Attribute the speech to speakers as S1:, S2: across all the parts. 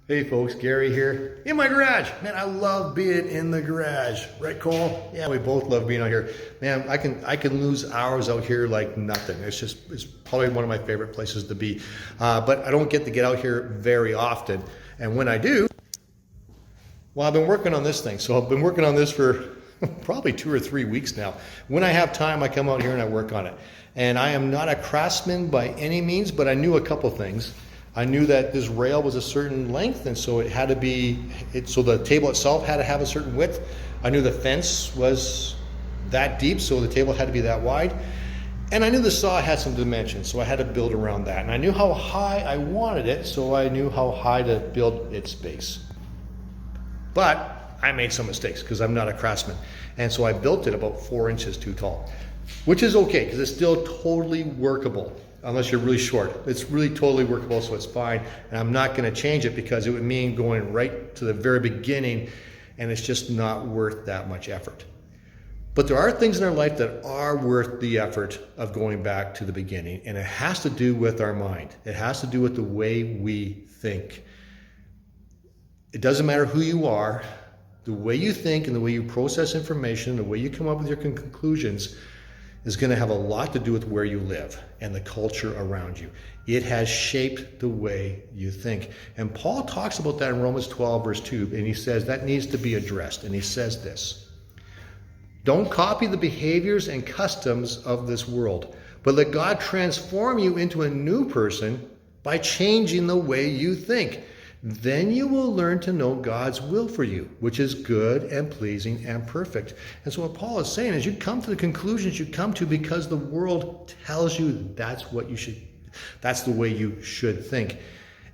S1: Hey folks, Gary here in my garage. Man, I love being in the garage. Right, Cole? Yeah, we both love being out here. Man, I can lose hours out here like nothing. It's probably one of my favorite places to be. But I don't get to get out here very often. And when I do, well, I've been working on this thing. So I've been working on this for probably 2 or 3 weeks now. When I have time, I come out here and I work on it. And I am not a craftsman by any means, but I knew a couple things. I knew that this rail was a certain length, and so it had to be, so the table itself had to have a certain width. I knew the fence was that deep, so the table had to be that wide. And I knew the saw had some dimensions, so I had to build around that. And I knew how high I wanted it, so I knew how high to build its base. But I made some mistakes because I'm not a craftsman. And so I built it about 4 inches too tall, which is okay because it's still totally workable. Unless you're really short. It's really totally workable, so it's fine. And I'm not going to change it because it would mean going right to the very beginning, and it's just not worth that much effort. But there are things in our life that are worth the effort of going back to the beginning, and it has to do with our mind. It has to do with the way we think. It doesn't matter who you are, the way you think and the way you process information, the way you come up with your conclusions is going to have a lot to do with where you live and the culture around you. It has shaped the way you think. And Paul talks about that in Romans 12, verse 2, and he says that needs to be addressed. And he says this: don't copy the behaviors and customs of this world, but let God transform you into a new person by changing the way you think. Then you will learn to know God's will for you, which is good and pleasing and perfect. And so what Paul is saying is you come to the conclusions you come to because the world tells you that's the way you should think.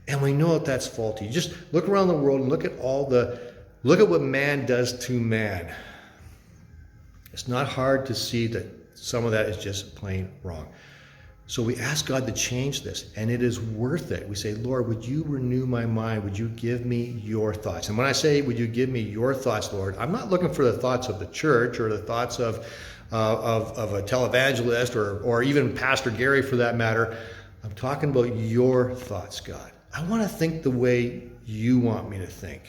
S1: And we know that that's faulty. Just look around the world and look at what man does to man. It's not hard to see that some of that is just plain wrong. So we ask God to change this, and it is worth it. We say, Lord, would you renew my mind? Would you give me your thoughts? And when I say, would you give me your thoughts, Lord, I'm not looking for the thoughts of the church or the thoughts of a televangelist or even Pastor Gary for that matter. I'm talking about your thoughts, God. I want to think the way you want me to think.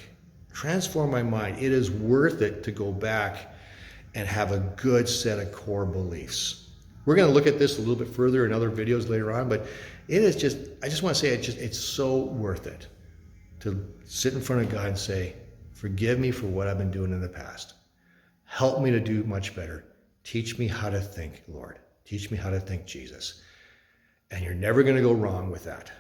S1: Transform my mind. It is worth it to go back and have a good set of core beliefs. We're going to look at this a little bit further in other videos later on, but it is just, I just want to say it's so worth it to sit in front of God and say, forgive me for what I've been doing in the past. Help me to do much better. Teach me how to think, Lord. Teach me how to think, Jesus. And you're never going to go wrong with that.